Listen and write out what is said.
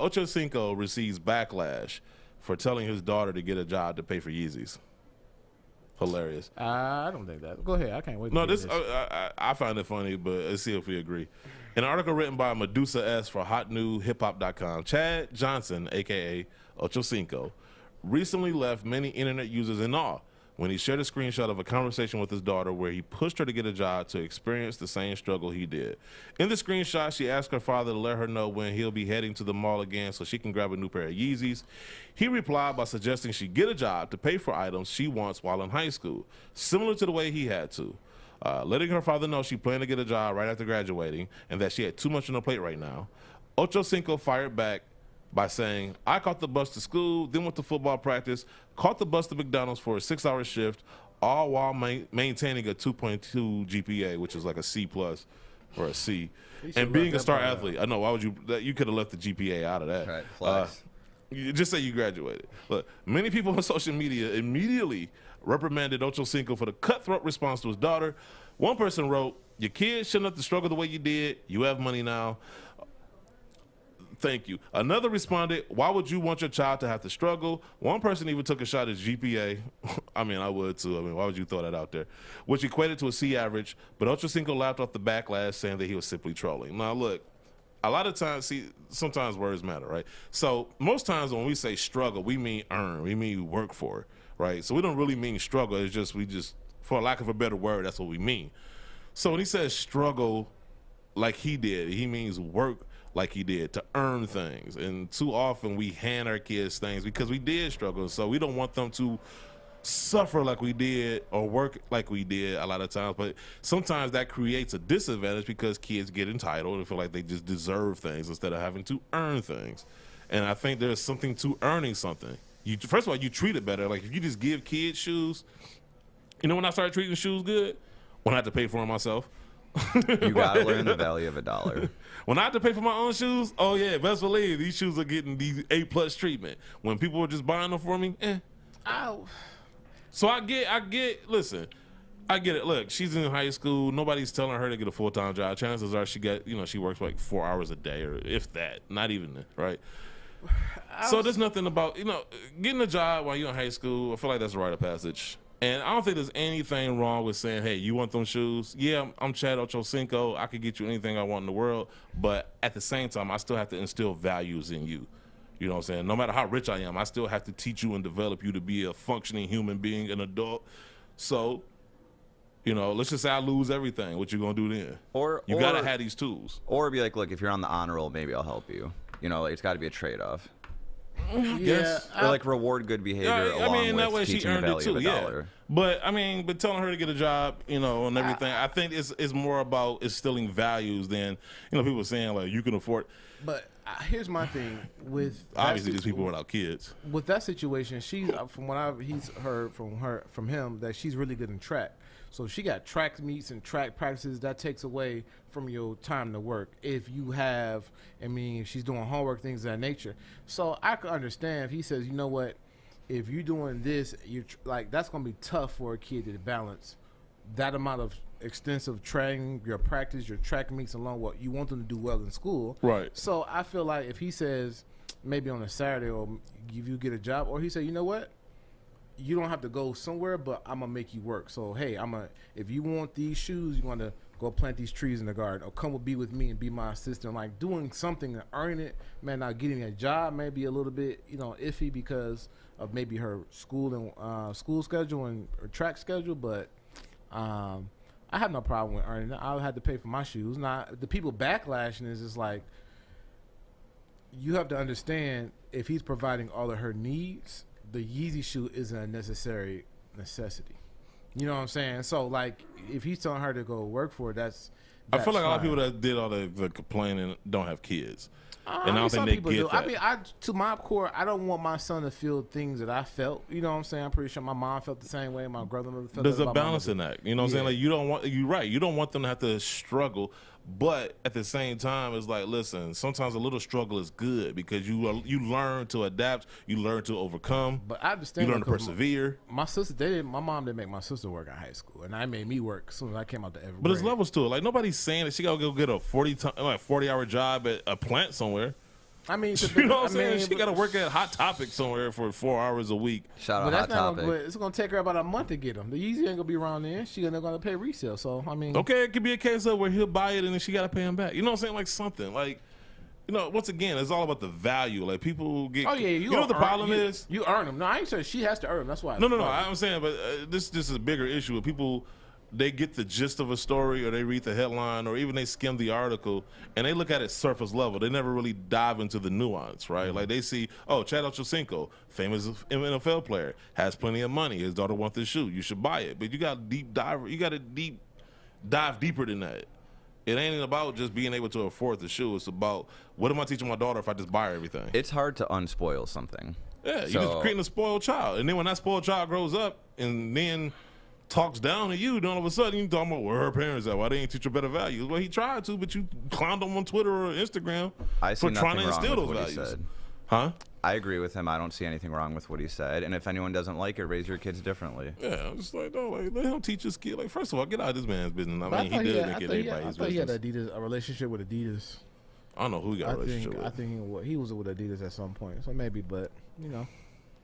Ocho Cinco receives backlash for telling his daughter to get a job to pay for Yeezys. Hilarious. I don't think that. Go ahead. I can't wait. No, I find it funny, but let's see if we agree. An article written by Medusa S for HotNewHipHop.com, Chad Johnson, a.k.a. Ocho Cinco, recently left many internet users in awe when he shared a screenshot of a conversation with his daughter where he pushed her to get a job to experience the same struggle he did. In the screenshot, she asked her father to let her know when he'll be heading to the mall again so she can grab a new pair of Yeezys. He replied by suggesting she get a job to pay for items she wants while in high school, similar to the way he had to. Letting her father know she planned to get a job right after graduating and that she had too much on her plate right now. Ocho Cinco fired back by saying, I caught the bus to school, then went to football practice, caught the bus to McDonald's for a 6-hour shift, all while maintaining a 2.2 GPA, which is like a C plus or a C, and being a star athlete. I know, why would you could have left the GPA out of that. Right, flex. You just say you graduated. Look, many people on social media immediately reprimanded Ocho Cinco for the cutthroat response to his daughter. One person wrote, your kids shouldn't have to struggle the way you did. You have money now. Thank you. Another responded, why would you want your child to have to struggle? One person even took a shot at GPA. I mean, I would too. I mean, why would you throw that out there? Which equated to a C average, but Ocho Cinco laughed off the backlash saying that he was simply trolling. Now, look, a lot of times, sometimes words matter, right? So most times when we say struggle, we mean earn. We mean work for it, right? So we don't really mean struggle. It's just, for lack of a better word, that's what we mean. So when he says struggle like he did, he means work like he did, to earn things. And too often we hand our kids things because we did struggle. So we don't want them to suffer like we did or work like we did a lot of times. But sometimes that creates a disadvantage because kids get entitled and feel like they just deserve things instead of having to earn things. And I think there's something to earning something. First of all, you treat it better. Like if you just give kids shoes, you know when I started treating shoes good? When I had to pay for them myself. You gotta learn the value of $1. When I had to pay for my own shoes, oh yeah, best believe these shoes are getting the A+ treatment. When people were just buying them for me, Ow. So I get. Listen, I get it. Look, she's in high school. Nobody's telling her to get a full-time job. Chances are she works like 4 hours a day, or if that, not even that, right? So there's nothing about getting a job while you're in high school. I feel like that's a rite of passage. And I don't think there's anything wrong with saying, hey, you want them shoes? Yeah, I'm Chad Ocho Cinco. I could get you anything I want in the world. But at the same time, I still have to instill values in you. You know what I'm saying? No matter how rich I am, I still have to teach you and develop you to be a functioning human being, an adult. So, let's just say I lose everything. What you going to do then? You got to have these tools. Or be like, look, if you're on the honor roll, maybe I'll help you. It's got to be a trade-off. Yes. Or like reward good behavior along that way with she teaching earned the it value too, of yeah. $1. But telling her to get a job, and everything, I think it's more about instilling values than people saying like you can afford. But here's my thing with obviously these people without kids. With that situation, she's from what he's heard from him that she's really good in track. So she got track meets and track practices. That takes away from your time to work. If you have, she's doing homework, things of that nature. So I could understand if he says, you know what, if you're doing this, that's going to be tough for a kid to balance that amount of extensive training, your practice, your track meets, along what you want them to do well in school. Right. So I feel like if he says maybe on a Saturday or if you get a job, or he said, you know what, you don't have to go somewhere, but I'm gonna make you work. So hey, if you want these shoes, you want to go plant these trees in the garden, or be with me and be my assistant. Like doing something and earning it. Man, now getting a job may be a little bit iffy because of maybe her school and school schedule and her track schedule. But I have no problem with earning it. I had to pay for my shoes. Now the people backlashing is just like, you have to understand if he's providing all of her needs, the Yeezy shoe isn't a necessity. You know what I'm saying? So, like, if he's telling her to go work for it, that's I feel like fine. a lot of people that did all the complaining don't have kids. And I don't think they get that. To my core, I don't want my son to feel things that I felt. You know what I'm saying? I'm pretty sure my mom felt the same way. My brother-in-law felt There's that a about balance in that. You know what I'm saying? Like, you don't want them to have to struggle. But at the same time, it's like, listen, sometimes a little struggle is good because you learn to adapt, you learn to overcome. But I understand. You learn to persevere. My mom didn't make my sister work in high school, and I made me work as soon as I came out to every. But there's levels to it. Like, nobody's saying that she gotta go get a 40-hour job at a plant somewhere. I mean, You know what I'm saying? She got to work at Hot Topic somewhere for 4 hours a week. Shout but out Hot that's not Topic. gonna, it's gonna take her about a month to get them. The Yeezy ain't gonna be around then. She gonna pay resale. So I mean, Okay, it could be a case of where he'll buy it and then she got to pay him back. You know what I'm saying? Like something like, you know, once again, it's all about the value. Like people get. oh yeah, you know what the problem is? You earn them. No, I ain't saying she has to earn them. That's why. No. I'm saying, but this is a bigger issue. With people, they get the gist of a story, or they read the headline, or even they skim the article, and they look at it surface level. They never really dive into the nuance, right? Mm-hmm. Like they see, oh, Chad Ocho Cinco, famous NFL player, has plenty of money. His daughter wants this shoe. You should buy it. But you got to dive deeper than that. It ain't about just being able to afford the shoe. It's about, what am I teaching my daughter if I just buy her everything? It's hard to unspoil something. Yeah, you're So- just creating a spoiled child. And then when that spoiled child grows up and then talks down to you, then all of a sudden you talking about where her parents at, why they ain't teach her better values. Well, he tried to, but you clowned him on Twitter or Instagram I see for trying to nothing instill wrong those with what he values. said. Huh? I agree with him. I don't see anything wrong with what he said. And if anyone doesn't like it, raise your kids differently. Yeah, I'm just like, no, like, let him teach his kid. Like, first of all, get out of this man's business. I But mean, he did make it I everybody's thought he had business. a relationship with Adidas. I don't know who he got a relationship I with. think he was with Adidas at some point. So maybe, but you know.